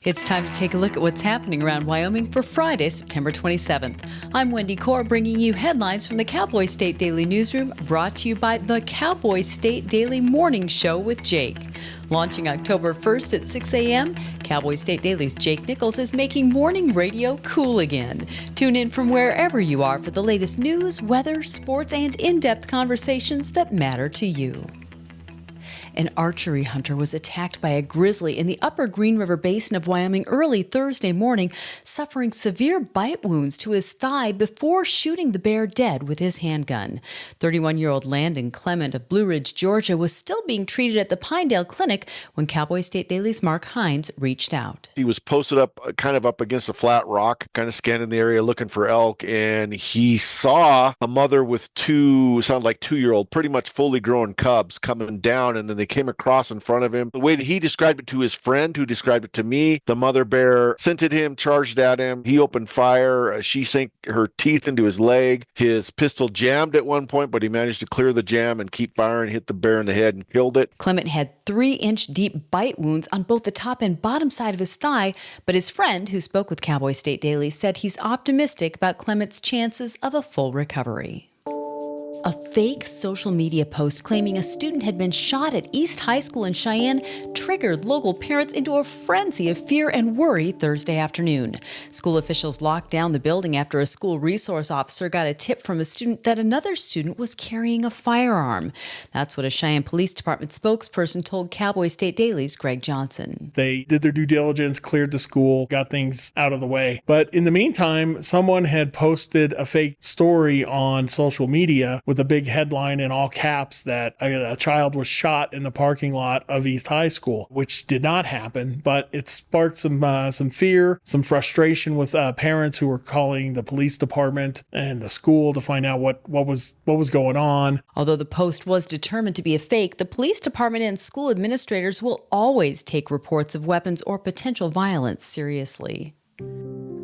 It's time to take a look at what's happening around Wyoming for Friday, September 27th. I'm Wendy Corr, bringing you headlines from the Cowboy State Daily newsroom, brought to you by the Cowboy State Daily Morning Show with Jake. Launching October 1st at 6 a.m., Cowboy State Daily's Jake Nichols is making morning radio cool again. Tune in from wherever you are for the latest news, weather, sports, and in-depth conversations that matter to you. An archery hunter was attacked by a grizzly in the upper Green River Basin of Wyoming early Thursday morning, suffering severe bite wounds to his thigh before shooting the bear dead with his handgun. 31-year-old Landon Clement of Blue Ridge, Georgia, was still being treated at the Pinedale Clinic when Cowboy State Daily's Mark Hines reached out. He was posted up, kind of up against a flat rock, kind of scanning the area looking for elk, and he saw a mother with sounded like 2-year-old, pretty much fully grown cubs coming down, and then they came across in front of him. The way that he described it to his friend, who described it to me, the mother bear scented him, charged at him. He opened fire. She sank her teeth into his leg. His pistol jammed at one point, but he managed to clear the jam and keep firing, hit the bear in the head and killed it. Clement had 3-inch deep bite wounds on both the top and bottom side of his thigh, but his friend, who spoke with Cowboy State Daily, said he's optimistic about Clement's chances of a full recovery. A fake social media post claiming a student had been shot at East High School in Cheyenne triggered local parents into a frenzy of fear and worry Thursday afternoon. School officials locked down the building after a school resource officer got a tip from a student that another student was carrying a firearm. That's what a Cheyenne Police Department spokesperson told Cowboy State Daily's Greg Johnson. They did their due diligence, cleared the school, got things out of the way. But in the meantime, someone had posted a fake story on social media with a big headline in all caps that a child was shot in the parking lot of East High School, which did not happen, but it sparked some fear, some frustration with parents who were calling the police department and the school to find out what was going on. Although the post was determined to be a fake, the police department and school administrators will always take reports of weapons or potential violence seriously.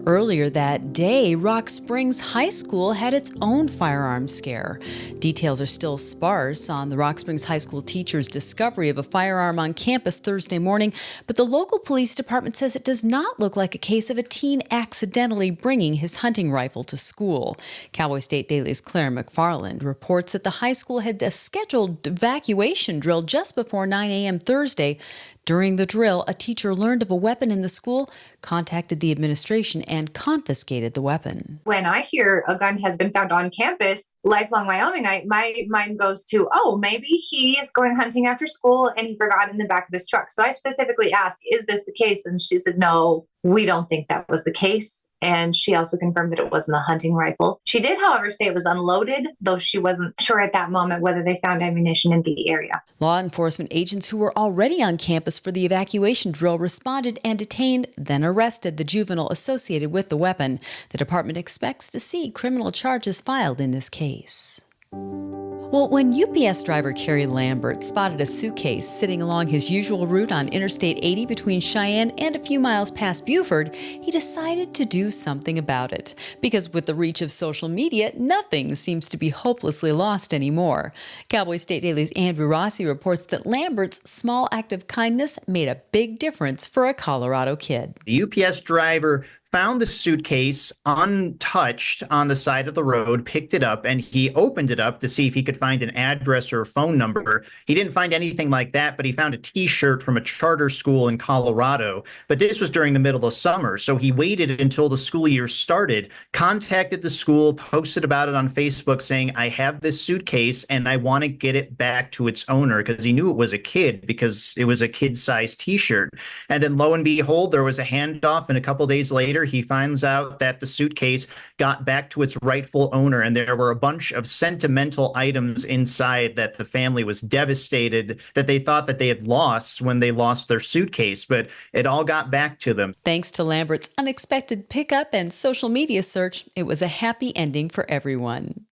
Earlier that day, Rock Springs High School had its own firearms scare. Details are still sparse on the Rock Springs High School teacher's discovery of a firearm on campus Thursday morning, but the local police department says it does not look like a case of a teen accidentally bringing his hunting rifle to school. Cowboy State Daily's Claire McFarland reports that the high school had a scheduled evacuation drill just before 9 a.m. Thursday. During the drill, a teacher learned of a weapon in the school, contacted the administration, and confiscated the weapon. When I hear a gun has been found on campus, lifelong Wyoming, my mind goes to, maybe he is going hunting after school and he forgot in the back of his truck. So I specifically asked, is this the case? And she said, no, we don't think that was the case. And she also confirms that it wasn't a hunting rifle. She did, however, say it was unloaded, though she wasn't sure at that moment whether they found ammunition in the area. Law enforcement agents who were already on campus for the evacuation drill responded and detained, then arrested the juvenile associated with the weapon. The department expects to see criminal charges filed in this case. Well, when UPS driver Kerry Lambert spotted a suitcase sitting along his usual route on Interstate 80 between Cheyenne and a few miles past Buford, he decided to do something about it. Because with the reach of social media, nothing seems to be hopelessly lost anymore. Cowboy State Daily's Andrew Rossi reports that Lambert's small act of kindness made a big difference for a Colorado kid. The UPS driver found the suitcase untouched on the side of the road, picked it up, and he opened it up to see if he could find an address or a phone number. He didn't find anything like that, but he found a T-shirt from a charter school in Colorado. But this was during the middle of summer, so he waited until the school year started, contacted the school, posted about it on Facebook saying, I have this suitcase and I want to get it back to its owner, because he knew it was a kid because it was a kid-sized T-shirt. And then lo and behold, there was a handoff, and a couple days later, he finds out that the suitcase got back to its rightful owner, and there were a bunch of sentimental items inside that the family was devastated that they thought that they had lost when they lost their suitcase, but it all got back to them. Thanks to Lambert's unexpected pickup and social media search, it was a happy ending for everyone.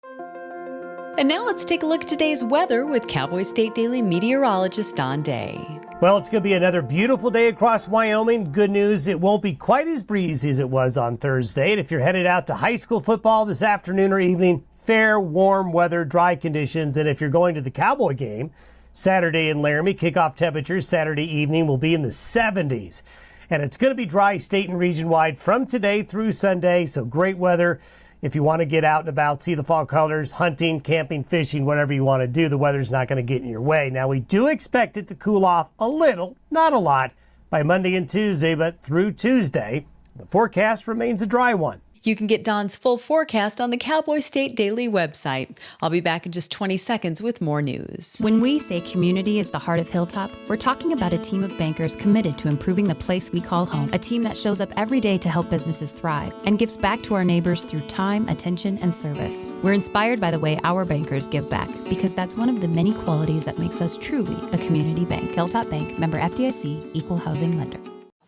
And now let's take a look at today's weather with Cowboy State Daily meteorologist Don Day. Well, it's going to be another beautiful day across Wyoming. Good news, it won't be quite as breezy as it was on Thursday. And if you're headed out to high school football this afternoon or evening, fair, warm weather, dry conditions. And if you're going to the Cowboy game Saturday in Laramie, kickoff temperatures Saturday evening will be in the 70s. And it's going to be dry state and region-wide from today through Sunday, so great weather. If you want to get out and about, see the fall colors, hunting, camping, fishing, whatever you want to do, the weather's not going to get in your way. Now, we do expect it to cool off a little, not a lot, by Monday and Tuesday, but through Tuesday, the forecast remains a dry one. You can get Don's full forecast on the Cowboy State Daily website. I'll be back in just 20 seconds with more news. When we say community is the heart of Hilltop, we're talking about a team of bankers committed to improving the place we call home. A team that shows up every day to help businesses thrive and gives back to our neighbors through time, attention, and service. We're inspired by the way our bankers give back because that's one of the many qualities that makes us truly a community bank. Hilltop Bank, member FDIC, equal housing lender.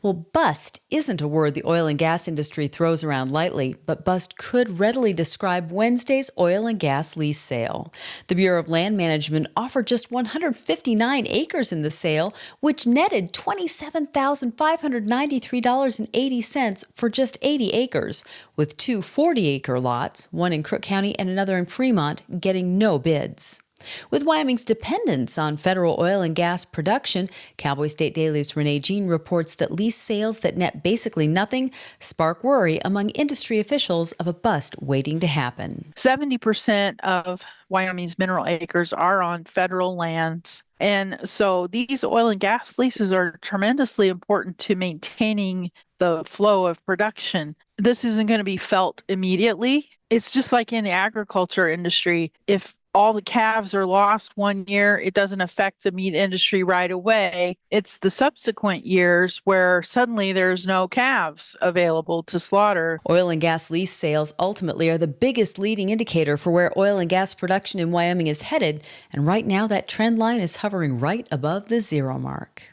Well, bust isn't a word the oil and gas industry throws around lightly, but bust could readily describe Wednesday's oil and gas lease sale. The Bureau of Land Management offered just 159 acres in the sale, which netted $27,593.80 for just 80 acres, with two 40-acre lots, one in Crook County and another in Fremont, getting no bids. With Wyoming's dependence on federal oil and gas production, Cowboy State Daily's Renee Jean reports that lease sales that net basically nothing spark worry among industry officials of a bust waiting to happen. 70% of Wyoming's mineral acres are on federal lands. And so these oil and gas leases are tremendously important to maintaining the flow of production. This isn't going to be felt immediately. It's just like in the agriculture industry. If all the calves are lost one year, it doesn't affect the meat industry right away. It's the subsequent years where suddenly there's no calves available to slaughter. Oil and gas lease sales ultimately are the biggest leading indicator for where oil and gas production in Wyoming is headed, and right now that trend line is hovering right above the zero mark.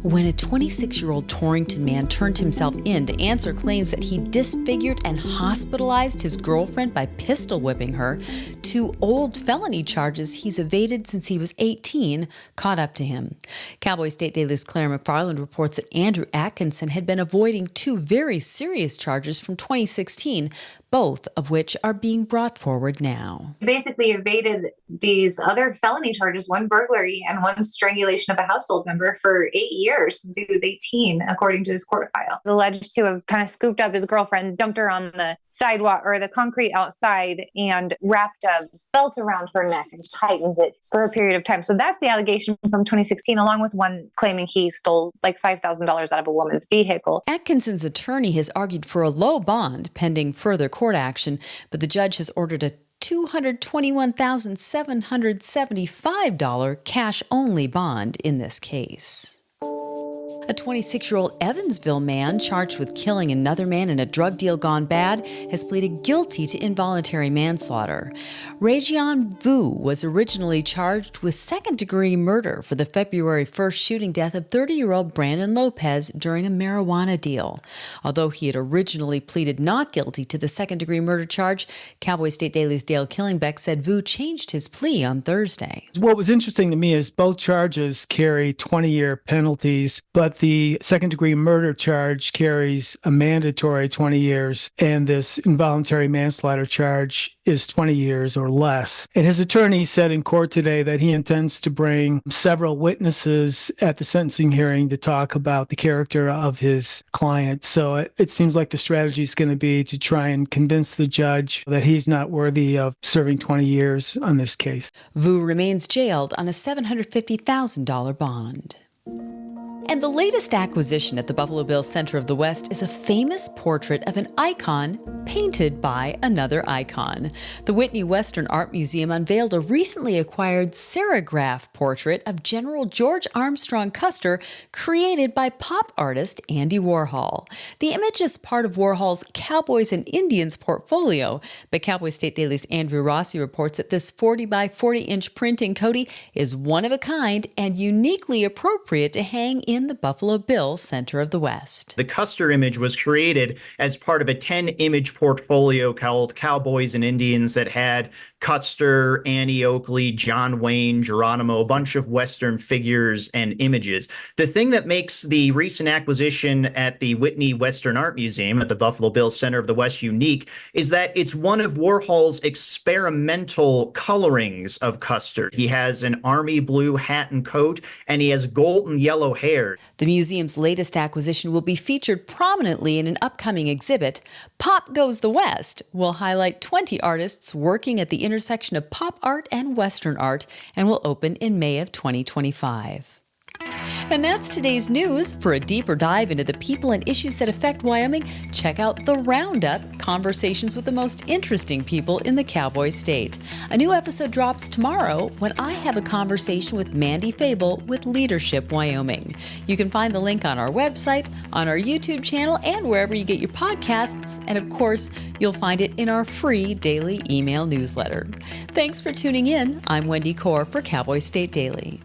When a 26-year-old Torrington man turned himself in to answer claims that he disfigured and hospitalized his girlfriend by pistol whipping her, two old felony charges he's evaded since he was 18 caught up to him. Cowboy State Daily's Claire McFarland reports that Andrew Atkinson had been avoiding two very serious charges from 2016, both of which are being brought forward now. Basically evaded these other felony charges, one burglary and one strangulation of a household member, for 8 years since he was 18, according to his court file. Alleged to have kind of scooped up his girlfriend, dumped her on the sidewalk or the concrete outside, and wrapped a belt around her neck and tightened it for a period of time. So that's the allegation from 2016, along with one claiming he stole like $5,000 out of a woman's vehicle. Atkinson's attorney has argued for a low bond pending further court action, but the judge has ordered a $221,775 cash-only bond in this case. A 26-year-old Evansville man charged with killing another man in a drug deal gone bad has pleaded guilty to involuntary manslaughter. Rajion Vu was originally charged with second-degree murder for the February 1st shooting death of 30-year-old Brandon Lopez during a marijuana deal. Although he had originally pleaded not guilty to the second-degree murder charge, Cowboy State Daily's Dale Killingbeck said Vu changed his plea on Thursday. What was interesting to me is both charges carry 20-year penalties, but the second-degree murder charge carries a mandatory 20 years, and this involuntary manslaughter charge is 20 years or less. And his attorney said in court today that he intends to bring several witnesses at the sentencing hearing to talk about the character of his client. So it seems like the strategy is going to be to try and convince the judge that he's not worthy of serving 20 years on this case. Vu remains jailed on a $750,000 bond. And the latest acquisition at the Buffalo Bills Center of the West is a famous portrait of an icon painted by another icon. The Whitney Western Art Museum unveiled a recently acquired serigraph portrait of General George Armstrong Custer created by pop artist Andy Warhol. The image is part of Warhol's Cowboys and Indians portfolio, but Cowboy State Daily's Andrew Rossi reports that this 40 by 40-inch print in Cody is one of a kind and uniquely appropriate to hang in the Buffalo Bills Center of the West. The Custer image was created as part of a 10-image portfolio called Cowboys and Indians that had Custer, Annie Oakley, John Wayne, Geronimo, a bunch of Western figures and images. The thing that makes the recent acquisition at the Whitney Western Art Museum at the Buffalo Bills Center of the West unique is that it's one of Warhol's experimental colorings of Custer. He has an army blue hat and coat, and he has golden yellow hair. The museum's latest acquisition will be featured prominently in an upcoming exhibit. Pop Goes the West will highlight 20 artists working at the intersection of pop art and Western art and will open in May of 2025. And that's today's news. For a deeper dive into the people and issues that affect Wyoming, check out The Roundup, conversations with the most interesting people in the Cowboy State. A new episode drops tomorrow when I have a conversation with Mandy Fable with Leadership Wyoming. You can find the link on our website, on our YouTube channel, and wherever you get your podcasts. And of course, you'll find it in our free daily email newsletter. Thanks for tuning in. I'm Wendy Corr for Cowboy State Daily.